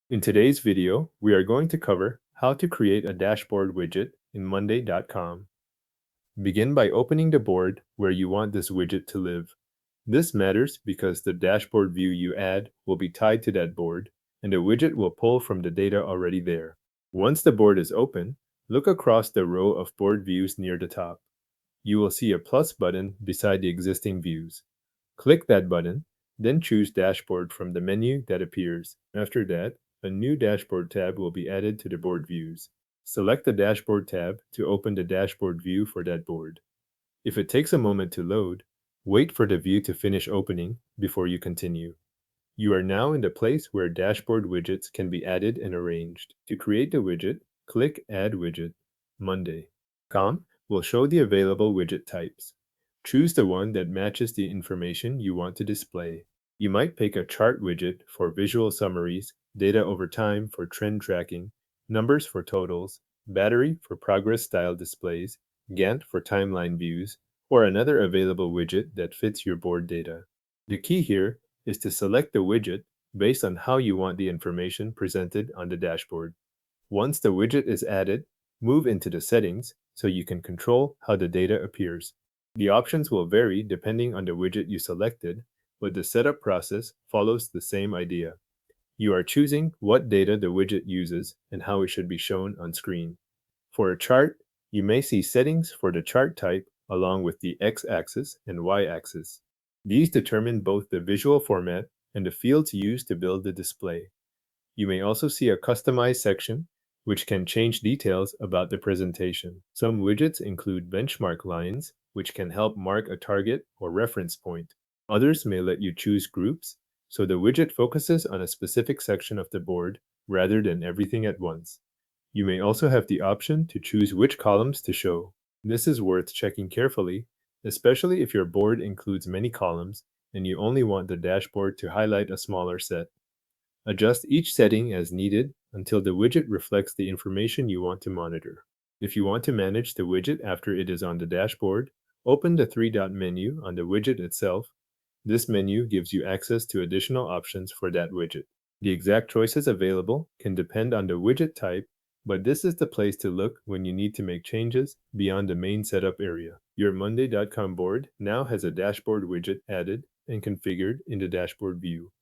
In today's video, we are going to cover how to create a dashboard widget in monday.com. Begin by opening the board where you want this widget to live. This matters because the dashboard view you add will be tied to that board, and the widget will pull from the data already there. Once the board is open, look across the row of board views near the top. You will see a plus button beside the existing views. Click that button, then choose Dashboard from the menu that appears. After that, a new Dashboard tab will be added to the board views. Select the Dashboard tab to open the dashboard view for that board. If it takes a moment to load, wait for the view to finish opening before you continue. You are now in the place where dashboard widgets can be added and arranged. To create the widget, click Add Widget. Monday. Com will show the available widget types. Choose the one that matches the information you want to display. You might pick a chart widget for visual summaries, data over time for trend tracking, numbers for totals, battery for progress style displays, Gantt for timeline views, or another available widget that fits your board data. The key here is to select the widget based on how you want the information presented on the dashboard. Once the widget is added, move into the settings so you can control how the data appears. The options will vary depending on the widget you selected, but the setup process follows the same idea. You are choosing what data the widget uses and how it should be shown on screen. For a chart, you may see settings for the chart type along with the x-axis and y-axis. These determine both the visual format and the fields used to build the display. You may also see a customized section, which can change details about the presentation. Some widgets include benchmark lines, which can help mark a target or reference point. Others may let you choose groups, so the widget focuses on a specific section of the board rather than everything at once. You may also have the option to choose which columns to show. This is worth checking carefully, especially if your board includes many columns and you only want the dashboard to highlight a smaller set. Adjust each setting as needed until the widget reflects the information you want to monitor. If you want to manage the widget after it is on the dashboard, open the three-dot menu on the widget itself. This menu gives you access to additional options for that widget. The exact choices available can depend on the widget type, but this is the place to look when you need to make changes beyond the main setup area. Your monday.com board now has a dashboard widget added and configured in the dashboard view.